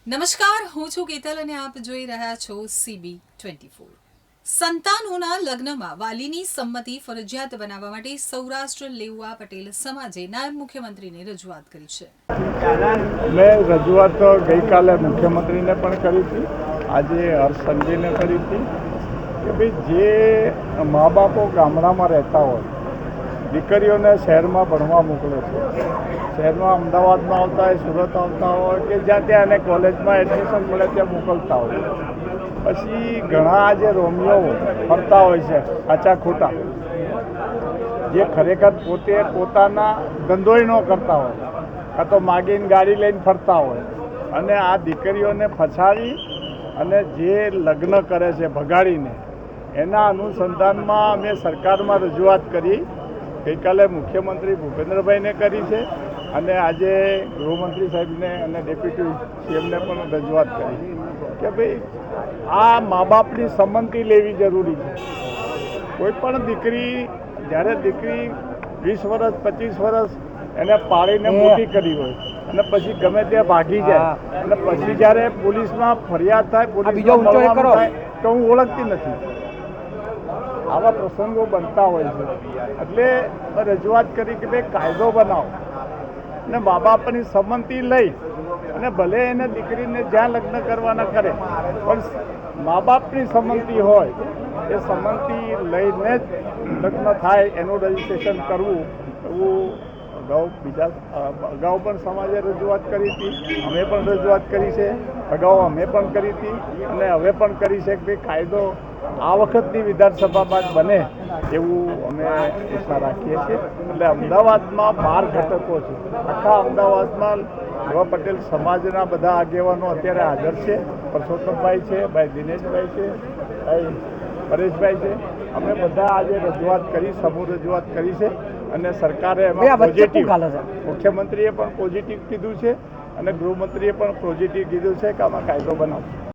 નમસ્કાર, હું છું કેતલ અને આપ જોઈ રહ્યા છો CB24। સંતાનોના લગ્નમાં વાલીની સંમતિ ફરજિયાત બનાવવા માટે સૌરાષ્ટ્ર લેઉવા પટેલ સમાજે નાયબ મુખ્યમંત્રીને રજૂઆત કરી છે। મેં રજૂઆત ગઈકાલે મુખ્યમંત્રીને પણ કરી હતી, આજે હર્ષ સંઘવીને કરી હતી કે ભાઈ જે મા બાપો ગામડામાં રહેતા હોય, દીકરીઓને શહેરમાં ભણવા મોકલે છે, શહેરમાં અમદાવાદમાં આવતા હોય, સુરત આવતા હોય કે જ્યાં ત્યાં એને કોલેજમાં એડમિશન મળે ત્યાં મોકલતા હોય, પછી ઘણા આજે રોમિયો ફરતા હોય છે સાચા ખોટા, જે ખરેખર પોતે પોતાના ધંધોય ન કરતા હોય, કાં તો માગીને ગાડી લઈને ફરતા હોય, અને આ દીકરીઓને ફસાવી અને જે લગ્ન કરે છે ભગાડીને, એના અનુસંધાનમાં અમે સરકારમાં રજૂઆત કરી। ગઈકાલે મુખ્યમંત્રી ભૂપેન્દ્રભાઈને કરી છે અને આજે ગૃહમંત્રી સાહેબને અને ડેપ્યુટી CMને પણ રજૂઆત કરી કે ભાઈ આ મા બાપની સંમતિ લેવી જરૂરી છે। કોઈ પણ દીકરી, જ્યારે દીકરી 20 વર્ષ 25 વર્ષ એને પાળીને મોટી કરી હોય અને પછી ગમે ત્યાં ભાગી જાય અને પછી જ્યારે પોલીસમાં ફરિયાદ થાય, પોલીસમાં મળવાનું થાય તો હું ઓળખતી નથી, આવા પ્રસંગો બનતા હોય છે। એટલે રજૂઆત કરી કે ભાઈ કાયદો બનાવો અને મા બાપની સંમતિ લઈ અને ભલે એને દીકરીને જ્યાં લગ્ન કરવાના કરે, પણ મા બાપની સંમતિ હોય એ સંમતિ લઈને જ લગ્ન થાય એનું રજિસ્ટ્રેશન કરવું, એવું અગાઉ પણ સમાજે રજૂઆત કરી હતી, અમે પણ રજૂઆત કરી છે, અગાઉ અમે પણ કરી હતી અને હવે પણ કરી છે કે ભાઈ કાયદો આ વખતની વિધાનસભામાં જ બને એવું અમે ઈચ્છા રાખીએ છીએ। એટલે અમદાવાદમાં 12 ઘટકો છે, આખા અમદાવાદમાં લેઉવા પટેલ સમાજના બધા આગેવાનો અત્યારે હાજર છે, પરસોત્તમભાઈ છે, ભાઈ દિનેશભાઈ છે, ભાઈ પરેશભાઈ છે, અમે બધા આજે રજૂઆત કરી, સમૂહ રજૂઆત કરી છે અને સરકારે એમાં પોઝિટિવ, મુખ્યમંત્રીએ પણ પોઝિટિવ કીધું છે અને ગૃહમંત્રીએ પણ પોઝિટિવ કીધું છે કે આમાં કાયદો બનાવશે।